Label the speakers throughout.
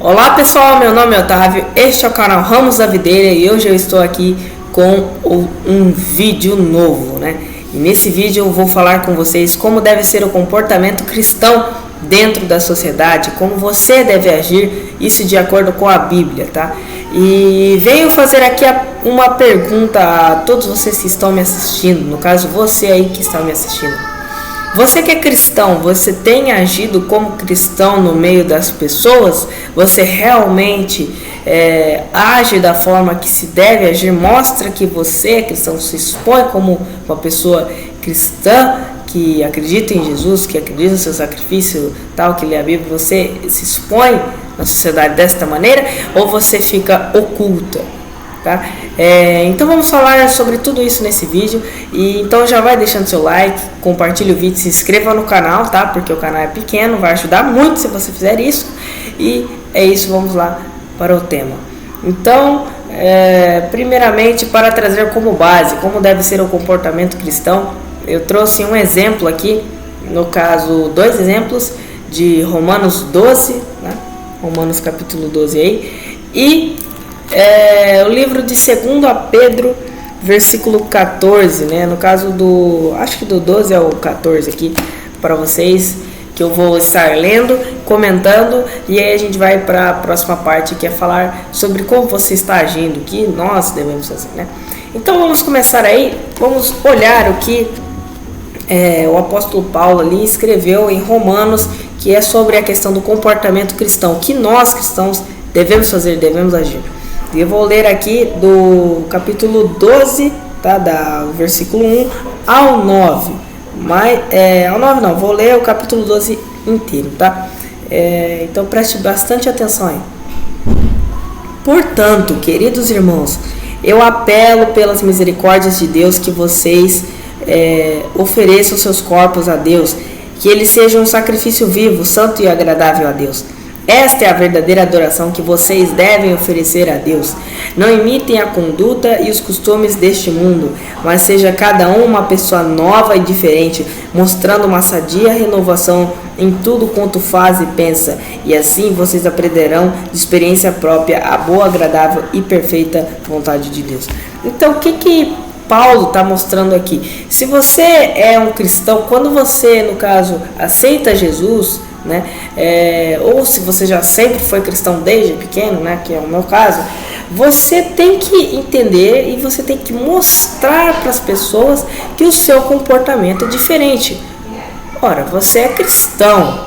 Speaker 1: Olá pessoal, meu nome é Otávio, este é o canal Ramos da Videira e hoje eu estou aqui com um vídeo novo, né? E nesse vídeo eu vou falar com vocês como deve ser o comportamento cristão dentro da sociedade, como você deve agir, isso de acordo com a Bíblia, tá? E venho fazer aqui uma pergunta a todos vocês que estão me assistindo, no caso você aí que está me assistindo. Você que é cristão, você tem agido como cristão no meio das pessoas? Você realmente age da forma que se deve agir? Mostra que você é cristão, se expõe como uma pessoa cristã que acredita em Jesus, que acredita no seu sacrifício, tal, que lê a Bíblia. Você se expõe na sociedade desta maneira ou você fica oculta? Tá? Então vamos falar sobre tudo isso nesse vídeo. E então já vai deixando seu like, compartilhe o vídeo, se inscreva no canal, tá? Porque o canal é pequeno, vai ajudar muito se você fizer isso. E é isso, vamos lá para o tema. Então, primeiramente, para trazer como base como deve ser o comportamento cristão, eu trouxe um exemplo aqui, no caso, dois exemplos de Romanos 12, né? Romanos capítulo 12 aí, e o livro de 2 Pedro, versículo 14, né? No caso acho que do 12 ao 14 aqui, para vocês, que eu vou estar lendo, comentando, e aí a gente vai para a próxima parte, que é falar sobre como você está agindo, o que nós devemos fazer, né? Então vamos começar aí, vamos olhar o que o apóstolo Paulo ali escreveu em Romanos, que é sobre a questão do comportamento cristão, que nós cristãos devemos fazer, devemos agir. E eu vou ler aqui do capítulo 12, tá? Da versículo 1 ao 9. Ao 9 não, vou ler o capítulo 12 inteiro, tá? Então preste bastante atenção aí. Portanto, queridos irmãos, eu apelo pelas misericórdias de Deus que vocês ofereçam seus corpos a Deus, que eles sejam um sacrifício vivo, santo e agradável a Deus. Esta é a verdadeira adoração que vocês devem oferecer a Deus. Não imitem a conduta e os costumes deste mundo, mas seja cada um uma pessoa nova e diferente, mostrando uma sadia renovação em tudo quanto faz e pensa, e assim vocês aprenderão de experiência própria a boa, agradável e perfeita vontade de Deus. Então, o que Paulo está mostrando aqui? Se você é um cristão, quando você, no caso, aceita Jesus, né? Ou se você já sempre foi cristão desde pequeno, né? Que é o meu caso, você tem que entender e você tem que mostrar para as pessoas que o seu comportamento é diferente. Ora, você é cristão,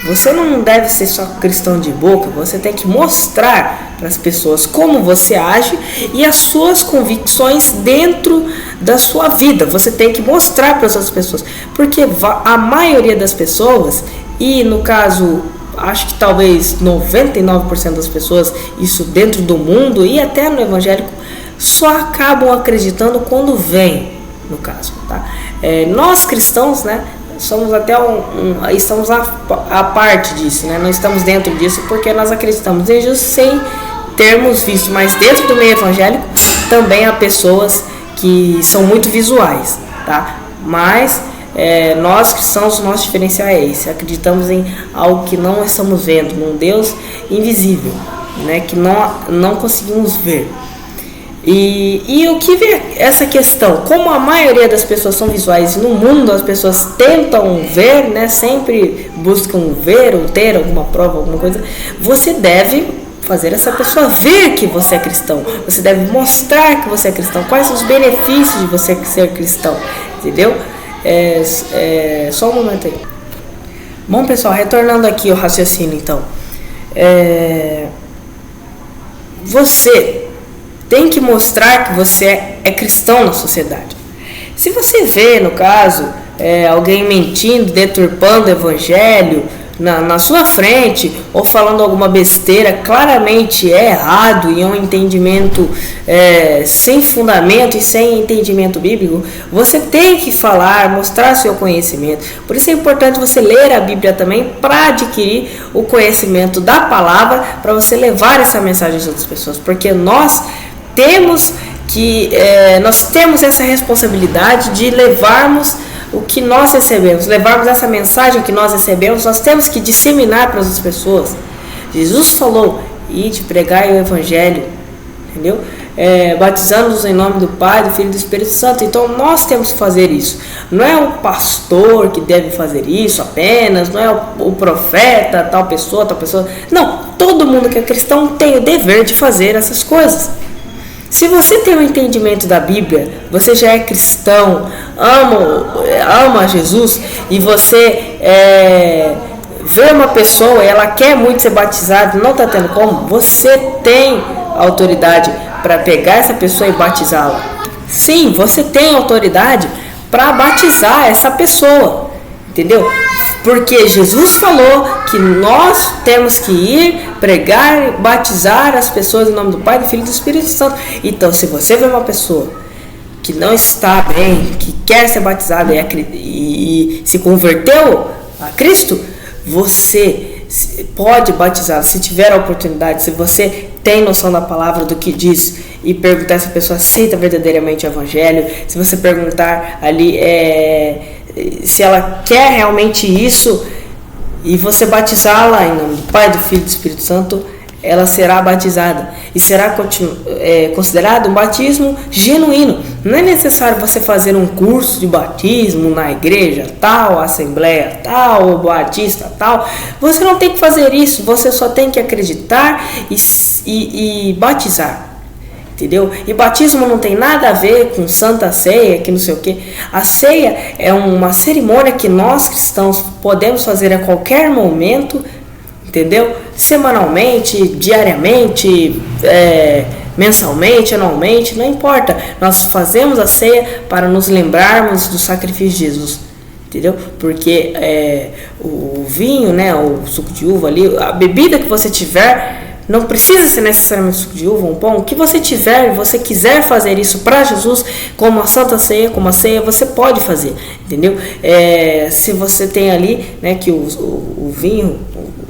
Speaker 1: você não deve ser só cristão de boca, você tem que mostrar para as pessoas como você age e as suas convicções dentro da sua vida. Você tem que mostrar para essas pessoas, porque a maioria das pessoas, e no caso, acho que talvez 99% das pessoas, isso dentro do mundo e até no evangélico, só acabam acreditando quando vem, no caso, tá? Nós cristãos, né, somos até estamos a parte disso, né? Não estamos dentro disso porque nós acreditamos em Jesus sem termos visto, mas dentro do meio evangélico também há pessoas que são muito visuais, tá? Mas nós cristãos, nosso diferencial é esse: acreditamos em algo que não estamos vendo, num Deus invisível, né, que não conseguimos ver. E o que vê essa questão? Como a maioria das pessoas são visuais e no mundo as pessoas tentam ver, né, sempre buscam ver ou ter alguma prova, alguma coisa, você deve fazer essa pessoa ver que você é cristão. Você deve mostrar que você é cristão. Quais os benefícios de você ser cristão? Entendeu? Só um momento aí. Bom, pessoal, retornando aqui ao raciocínio, então, você tem que mostrar que você é cristão na sociedade. Se você vê, no caso, alguém mentindo, deturpando o evangelho na sua frente, ou falando alguma besteira, claramente é errado e é um entendimento sem fundamento e sem entendimento bíblico, você tem que falar, mostrar seu conhecimento. Por isso é importante você ler a Bíblia também, para adquirir o conhecimento da palavra, para você levar essa mensagem às outras pessoas, porque nós temos essa responsabilidade de levarmos o que nós recebemos, levarmos essa mensagem que nós recebemos, nós temos que disseminar para as pessoas. Jesus falou, ide pregar o Evangelho, entendeu? Batizando-nos em nome do Pai, do Filho e do Espírito Santo. Então nós temos que fazer isso. Não é o pastor que deve fazer isso apenas, não é o profeta, tal pessoa. Não, todo mundo que é cristão tem o dever de fazer essas coisas. Se você tem um entendimento da Bíblia, você já é cristão, ama Jesus, e você vê uma pessoa e ela quer muito ser batizada, não está tendo como, você tem autoridade para pegar essa pessoa e batizá-la. Sim, você tem autoridade para batizar essa pessoa, entendeu? Porque Jesus falou que nós temos que ir pregar, batizar as pessoas em nome do Pai, do Filho e do Espírito Santo. Então, se você vê uma pessoa que não está bem, que quer ser batizada e se converteu a Cristo, você pode batizar, se tiver a oportunidade, se você tem noção da palavra, do que diz, e perguntar se a pessoa aceita verdadeiramente o Evangelho, se você perguntar ali se ela quer realmente isso, e você batizá-la em nome do Pai, do Filho e do Espírito Santo, ela será batizada e será considerado um batismo genuíno. Não é necessário você fazer um curso de batismo na igreja tal, assembleia tal, ou batista tal. Você não tem que fazer isso, você só tem que acreditar e batizar. Entendeu? E batismo não tem nada a ver com Santa Ceia, que não sei o que. A ceia é uma cerimônia que nós cristãos podemos fazer a qualquer momento, entendeu? Semanalmente, diariamente, mensalmente, anualmente, não importa. Nós fazemos a ceia para nos lembrarmos do sacrifício de Jesus, entendeu? Porque o vinho, né, o suco de uva ali, a bebida que você tiver, não precisa ser necessariamente suco de uva, um pão. O que você tiver, você quiser fazer isso para Jesus, como a Santa Ceia, como a ceia, você pode fazer, entendeu? Se você tem ali, né, que o vinho,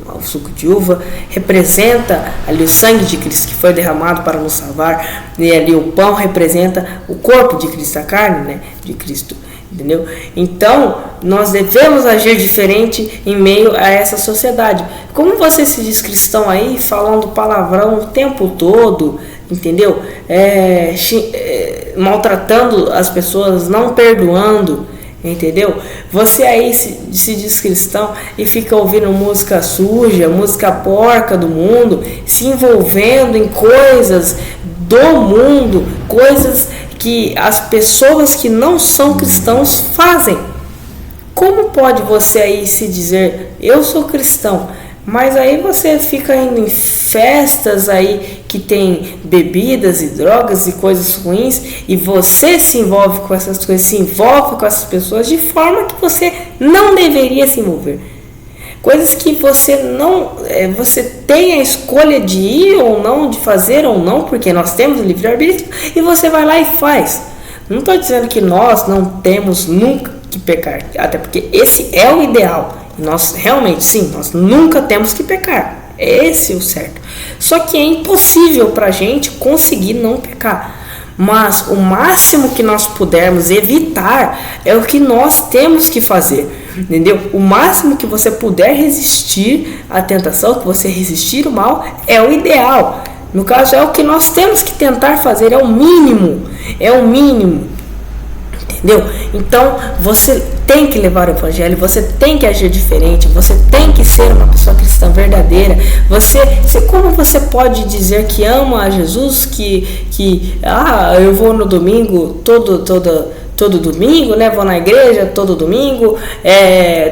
Speaker 1: o suco de uva representa ali o sangue de Cristo que foi derramado para nos salvar, e ali o pão representa o corpo de Cristo, a carne, né, de Cristo, entendeu? Então nós devemos agir diferente em meio a essa sociedade. Como você se diz cristão aí falando palavrão o tempo todo, entendeu? Maltratando as pessoas, não perdoando, entendeu? Você aí se diz cristão e fica ouvindo música suja, música porca do mundo, se envolvendo em coisas do mundo, coisas que as pessoas que não são cristãos fazem. Como pode você aí se dizer, eu sou cristão, mas aí você fica indo em festas aí que tem bebidas e drogas e coisas ruins, e você se envolve com essas coisas, se envolve com essas pessoas de forma que você não deveria se envolver. Coisas que você não, você tem a escolha de ir ou não, de fazer ou não, porque nós temos o livre-arbítrio, e você vai lá e faz. Não estou dizendo que nós não temos nunca que pecar, até porque esse é o ideal. Nós realmente, sim, nós nunca temos que pecar. Esse é o certo. Só que é impossível para a gente conseguir não pecar. Mas o máximo que nós pudermos evitar é o que nós temos que fazer, entendeu? O máximo que você puder resistir à tentação, que você resistir o mal, é o ideal. No caso, é o que nós temos que tentar fazer, é o mínimo, entendeu? Então, você tem que levar o Evangelho, você tem que agir diferente, você tem que ser uma pessoa cristã verdadeira. Como você pode dizer que ama a Jesus, eu vou no domingo todo domingo, né? Vou na igreja todo domingo,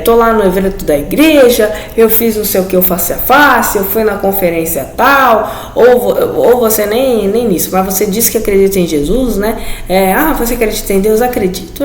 Speaker 1: tô lá no evento da igreja, eu fiz não sei o que, eu face a face, eu fui na conferência tal, ou você nem nisso, mas você diz que acredita em Jesus, né? Você acredita em Deus? Acredito,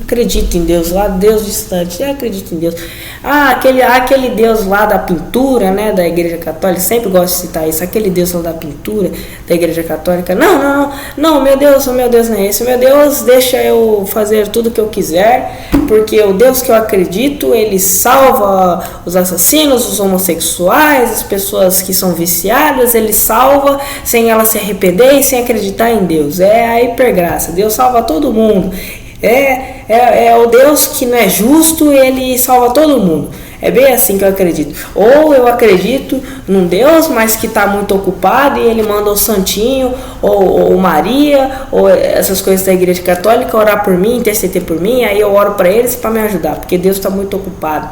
Speaker 1: acredito em Deus lá, Deus distante, acredito em Deus. Aquele Deus lá da pintura, né, da Igreja Católica, sempre gosto de citar isso, aquele Deus lá da pintura da Igreja Católica. Não, meu Deus não é esse. Meu Deus deixa eu fazer tudo o que eu quiser, porque o Deus que eu acredito, ele salva os assassinos, os homossexuais, as pessoas que são viciadas, ele salva sem elas se arrepender e sem acreditar em Deus. É a hipergraça, Deus salva todo mundo. É o Deus que não é justo, ele salva todo mundo. É bem assim que eu acredito. Ou eu acredito num Deus, mas que está muito ocupado e ele manda o Santinho, ou Maria, ou essas coisas da Igreja Católica orar por mim, interceder por mim, aí eu oro para eles para me ajudar, porque Deus está muito ocupado.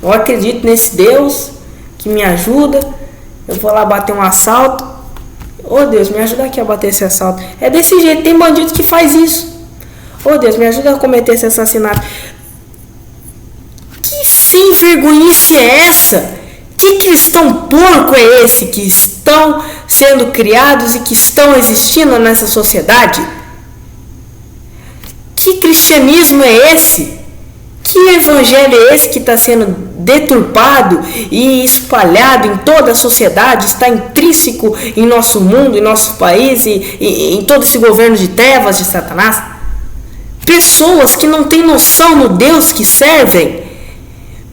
Speaker 1: Eu acredito nesse Deus que me ajuda. Eu vou lá bater um assalto. Ô Deus, me ajuda aqui a bater esse assalto. É desse jeito, tem bandido que faz isso. Ô Deus, me ajuda a cometer esse assassinato. Que sem vergonhice é essa? Que cristão porco é esse que estão sendo criados e que estão existindo nessa sociedade? Que cristianismo é esse? Que evangelho é esse que está sendo deturpado e espalhado em toda a sociedade, está intrínseco em nosso mundo, em nosso país e em todo esse governo de trevas de Satanás? Pessoas que não têm noção no Deus que servem.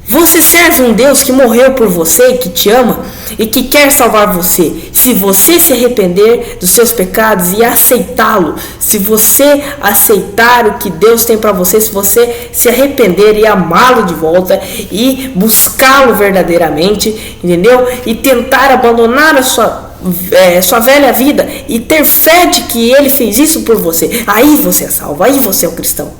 Speaker 1: Você serve um Deus que morreu por você, que te ama e que quer salvar você. Se você se arrepender dos seus pecados e aceitá-lo, se você aceitar o que Deus tem para você, se você se arrepender e amá-lo de volta e buscá-lo verdadeiramente, entendeu? E tentar abandonar a sua velha vida e ter fé de que ele fez isso por você, aí você é salvo, aí você é um cristão.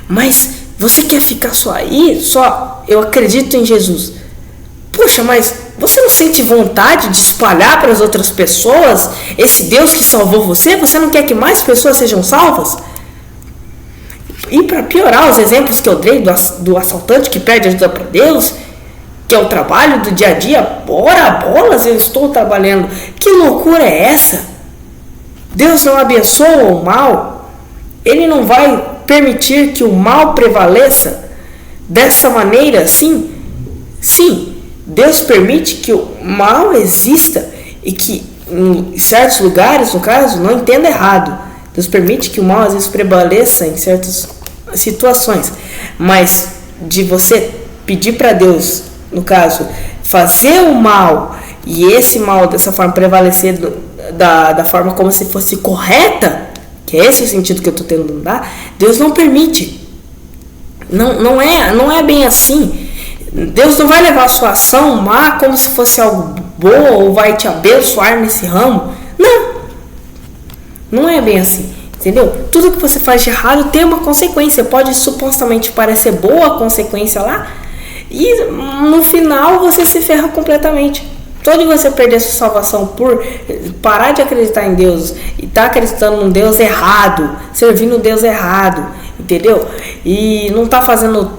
Speaker 1: Mas você quer ficar só aí? Só eu acredito em Jesus. Poxa, mas você não sente vontade de espalhar para as outras pessoas esse Deus que salvou você? Você não quer que mais pessoas sejam salvas? E para piorar, os exemplos que eu dei do assaltante que pede ajuda para Deus, que é o trabalho do dia a dia, ora bolas, eu estou trabalhando. Que loucura é essa? Deus não abençoa o mal. Ele não vai permitir que o mal prevaleça dessa maneira assim? Sim, Deus permite que o mal exista e que em certos lugares, no caso, não entenda errado. Deus permite que o mal às vezes prevaleça em certas situações, mas de você pedir para Deus, no caso, fazer o mal e esse mal dessa forma prevalecer da forma como se fosse correta, que é esse o sentido que eu estou tentando dar, Deus não permite. Não é bem assim. Deus não vai levar a sua ação má como se fosse algo bom ou vai te abençoar nesse ramo. Não é bem assim, entendeu? Tudo que você faz de errado tem uma consequência. Pode supostamente parecer boa a consequência lá e no final você se ferra completamente. Só de você perder sua salvação por parar de acreditar em Deus e estar acreditando num Deus errado, servindo um Deus errado, entendeu? E não está fazendo,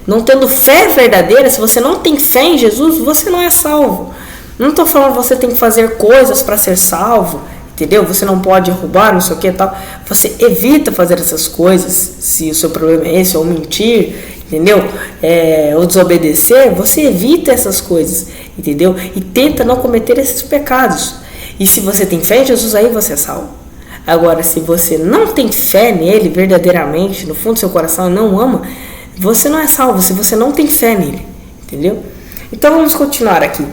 Speaker 1: não tendo fé verdadeira. Se você não tem fé em Jesus, você não é salvo. Não estou falando que você tem que fazer coisas para ser salvo, entendeu? Você não pode roubar, não sei o que e tal. Você evita fazer essas coisas, se o seu problema é esse, ou mentir, entendeu? Ou desobedecer, você evita essas coisas, entendeu? E tenta não cometer esses pecados. E se você tem fé em Jesus, aí você é salvo. Agora, se você não tem fé nele verdadeiramente, no fundo do seu coração, não ama, você não é salvo, se você não tem fé nele, entendeu? Então vamos continuar aqui.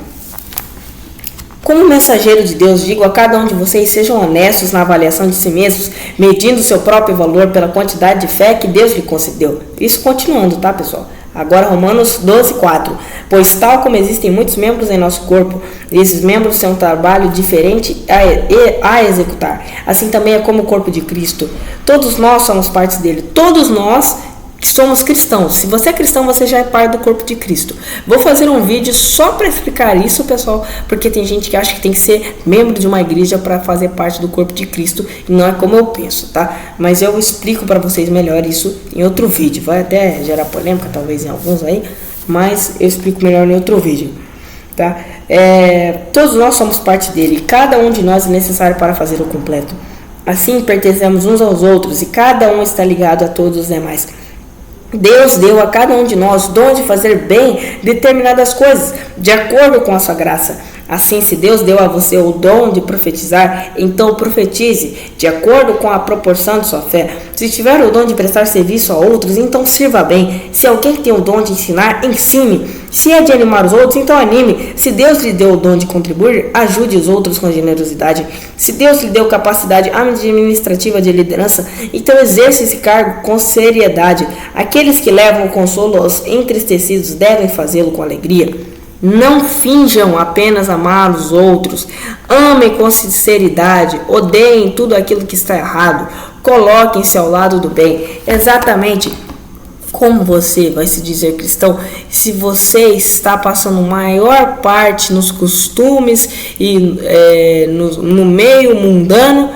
Speaker 1: Como mensageiro de Deus, digo a cada um de vocês, sejam honestos na avaliação de si mesmos, medindo o seu próprio valor pela quantidade de fé que Deus lhe concedeu. Isso continuando, tá, pessoal? Agora Romanos 12:4. Pois tal como existem muitos membros em nosso corpo, e esses membros têm um trabalho diferente a executar. Assim também é como o corpo de Cristo. Todos nós somos partes dele. Todos nós que somos cristãos. Se você é cristão, você já é parte do corpo de Cristo. Vou fazer um vídeo só para explicar isso, pessoal, porque tem gente que acha que tem que ser membro de uma igreja para fazer parte do corpo de Cristo, e não é como eu penso, tá? Mas eu explico para vocês melhor isso em outro vídeo. Vai até gerar polêmica, talvez, em alguns aí, mas eu explico melhor em outro vídeo, tá? Todos nós somos parte dele, cada um de nós é necessário para fazer o completo. Assim, pertencemos uns aos outros e cada um está ligado a todos os demais. Deus deu a cada um de nós o dom de fazer bem determinadas coisas, de acordo com a sua graça. Assim, se Deus deu a você o dom de profetizar, então profetize de acordo com a proporção de sua fé. Se tiver o dom de prestar serviço a outros, então sirva bem. Se alguém tem o dom de ensinar, ensine. Se é de animar os outros, então anime. Se Deus lhe deu o dom de contribuir, ajude os outros com generosidade. Se Deus lhe deu capacidade administrativa de liderança, então exerça esse cargo com seriedade. Aqueles que levam o consolo aos entristecidos devem fazê-lo com alegria. Não finjam apenas amar os outros. Amem com sinceridade. Odeiem tudo aquilo que está errado. Coloquem-se ao lado do bem. Exatamente como você vai se dizer cristão se você está passando maior parte nos costumes e no meio mundano?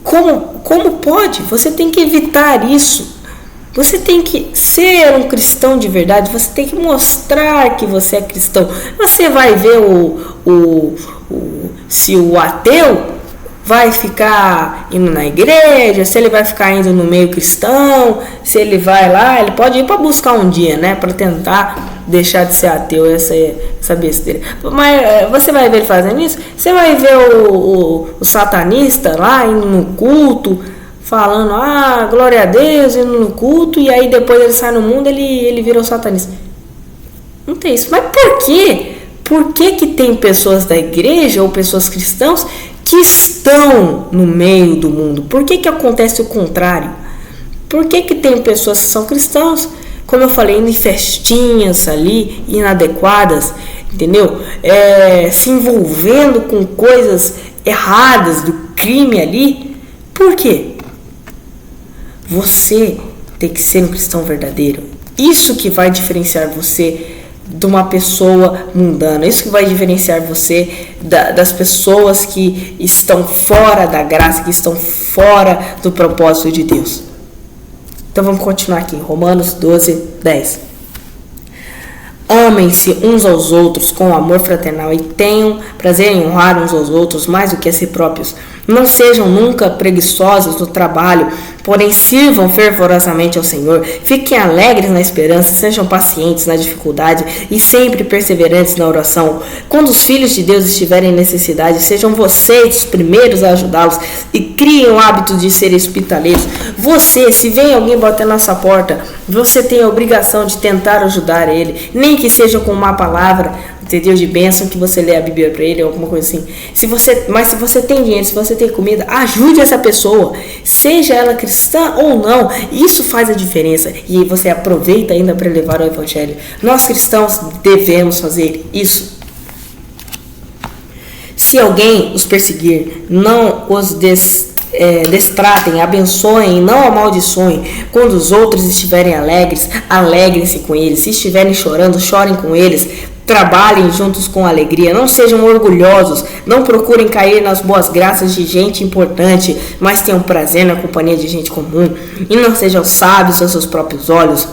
Speaker 1: Como pode? Você tem que evitar isso. Você tem que ser um cristão de verdade. Você tem que mostrar que você é cristão. Você vai ver se o ateu vai ficar indo na igreja, se ele vai ficar indo no meio cristão, se ele vai lá, ele pode ir para buscar um dia, né, para tentar deixar de ser ateu, essa besteira. Mas você vai ver ele fazendo isso? Você vai ver o satanista lá indo no culto, falando, glória a Deus, indo no culto, e aí depois ele sai no mundo, ele vira o satanista. Não tem isso. Mas por quê? Por que tem pessoas da igreja ou pessoas cristãs que estão no meio do mundo? Por que acontece o contrário? Por que tem pessoas que são cristãos, como eu falei, indo em festinhas ali, inadequadas, entendeu? Se envolvendo com coisas erradas, do crime ali? Por quê? Você tem que ser um cristão verdadeiro. Isso que vai diferenciar você de uma pessoa mundana. Isso que vai diferenciar você das pessoas que estão fora da graça, que estão fora do propósito de Deus. Então vamos continuar aqui. Romanos 12, 10. Amem-se uns aos outros com amor fraternal e tenham prazer em honrar uns aos outros mais do que a si próprios. Não sejam nunca preguiçosos no trabalho, porém sirvam fervorosamente ao Senhor. Fiquem alegres na esperança, sejam pacientes na dificuldade e sempre perseverantes na oração. Quando os filhos de Deus estiverem em necessidade, sejam vocês os primeiros a ajudá-los e criem o hábito de serem hospitaleiros. Você, se vem alguém bater na sua porta, você tem a obrigação de tentar ajudar ele, nem que seja com uma palavra, entendeu, de bênção, que você lê a Bíblia para ele, alguma coisa assim. Mas se você tem dinheiro, se você tem comida, ajude essa pessoa, seja ela cristã ou não. Isso faz a diferença e você aproveita ainda para levar o evangelho. Nós cristãos devemos fazer isso. Se alguém os perseguir, não os destratem, abençoem, não amaldiçoem. Quando os outros estiverem alegres, alegrem-se com eles. Se estiverem chorando, chorem com eles. Trabalhem juntos com alegria, não sejam orgulhosos, não procurem cair nas boas graças de gente importante, mas tenham prazer na companhia de gente comum. E não sejam sábios aos seus próprios olhos.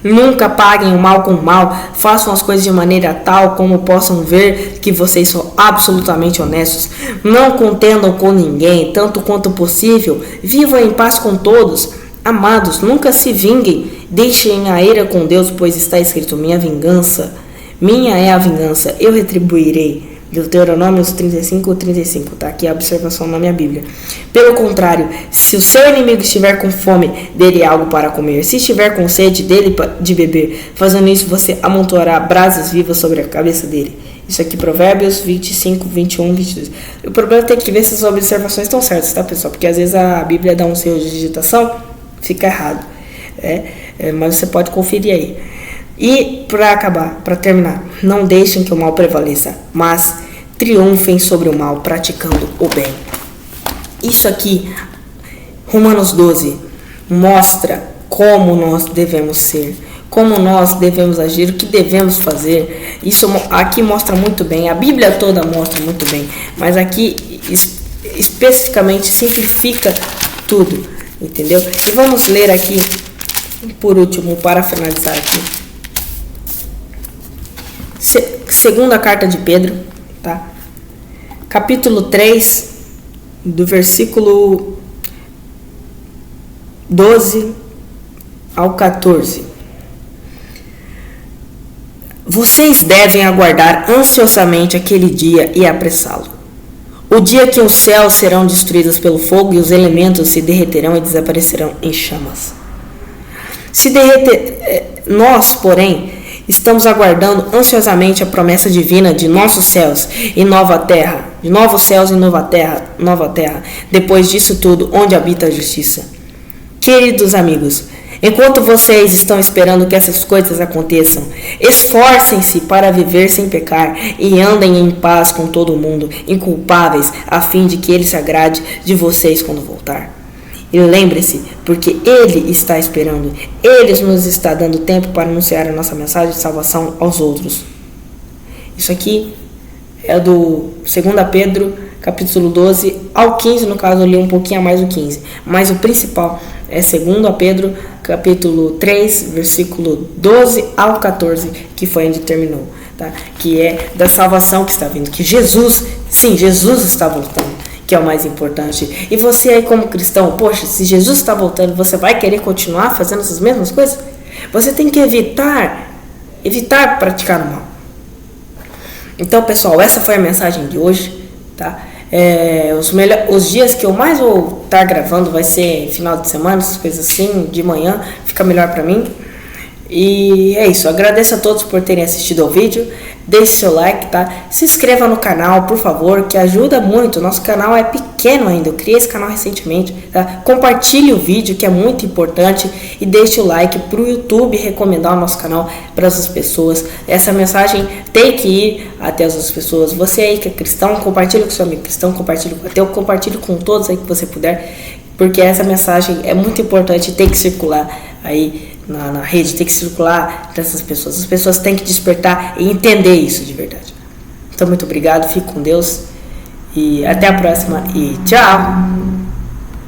Speaker 1: Nunca paguem o mal com o mal, façam as coisas de maneira tal como possam ver que vocês são absolutamente honestos. Não contendam com ninguém, tanto quanto possível, vivam em paz com todos. Amados, nunca se vinguem, deixem a ira com Deus, pois está escrito, minha é a vingança, eu retribuirei. Deuteronômio 35:35, tá aqui a observação na minha Bíblia. Pelo contrário, se o seu inimigo estiver com fome, dê-lhe algo para comer. Se estiver com sede, dê-lhe de beber. Fazendo isso, você amontoará brasas vivas sobre a cabeça dele. Isso aqui, Provérbios 25, 21, 22. O problema é que ver se as observações estão certas, tá, pessoal? Porque às vezes a Bíblia dá um erro de digitação, fica errado. Mas você pode conferir aí. E para terminar, não deixem que o mal prevaleça, mas triunfem sobre o mal praticando o bem. Isso aqui, Romanos 12, mostra como nós devemos ser, como nós devemos agir, o que devemos fazer. Isso aqui mostra muito bem, a Bíblia toda mostra muito bem, mas aqui especificamente simplifica tudo, entendeu? E vamos ler aqui, por último, para finalizar aqui. Segunda carta de Pedro, tá? Capítulo 3, do versículo 12 ao 14. Vocês devem aguardar ansiosamente aquele dia e apressá-lo. O dia que os céus serão destruídos pelo fogo e os elementos se derreterão e desaparecerão em chamas. Nós, porém, estamos aguardando ansiosamente a promessa divina de nossos céus e nova terra, de novos céus e nova terra, depois disso tudo, onde habita a justiça. Queridos amigos, enquanto vocês estão esperando que essas coisas aconteçam, esforcem-se para viver sem pecar e andem em paz com todo mundo, inculpáveis, a fim de que ele se agrade de vocês quando voltar. E lembre-se, porque Ele está esperando, Ele nos está dando tempo para anunciar a nossa mensagem de salvação aos outros. Isso aqui é do 2 Pedro, capítulo 12 ao 15, no caso eu li um pouquinho a mais o 15. Mas o principal é 2 Pedro, capítulo 3, versículo 12 ao 14, que foi onde terminou. Tá? Que é da salvação que está vindo, que Jesus está voltando, que é o mais importante. E você aí como cristão, poxa, se Jesus está voltando, você vai querer continuar fazendo essas mesmas coisas? Você tem que evitar praticar o mal. Então, pessoal, essa foi a mensagem de hoje, tá? Os dias que eu mais vou estar gravando vai ser final de semana, essas coisas assim, de manhã, fica melhor pra mim. E é isso, agradeço a todos por terem assistido ao vídeo, deixe seu like, tá? Se inscreva no canal, por favor, que ajuda muito, nosso canal é pequeno ainda, eu criei esse canal recentemente, tá? Compartilhe o vídeo, que é muito importante, e deixe o like pro YouTube recomendar o nosso canal para as pessoas. Essa mensagem tem que ir até as outras pessoas. Você aí que é cristão, compartilhe com seu amigo cristão, compartilhe com todos aí que você puder, porque essa mensagem é muito importante, tem que circular aí na rede, tem que circular para essas pessoas. As pessoas têm que despertar e entender isso de verdade. Então, muito obrigado, fique com Deus e até a próxima e tchau!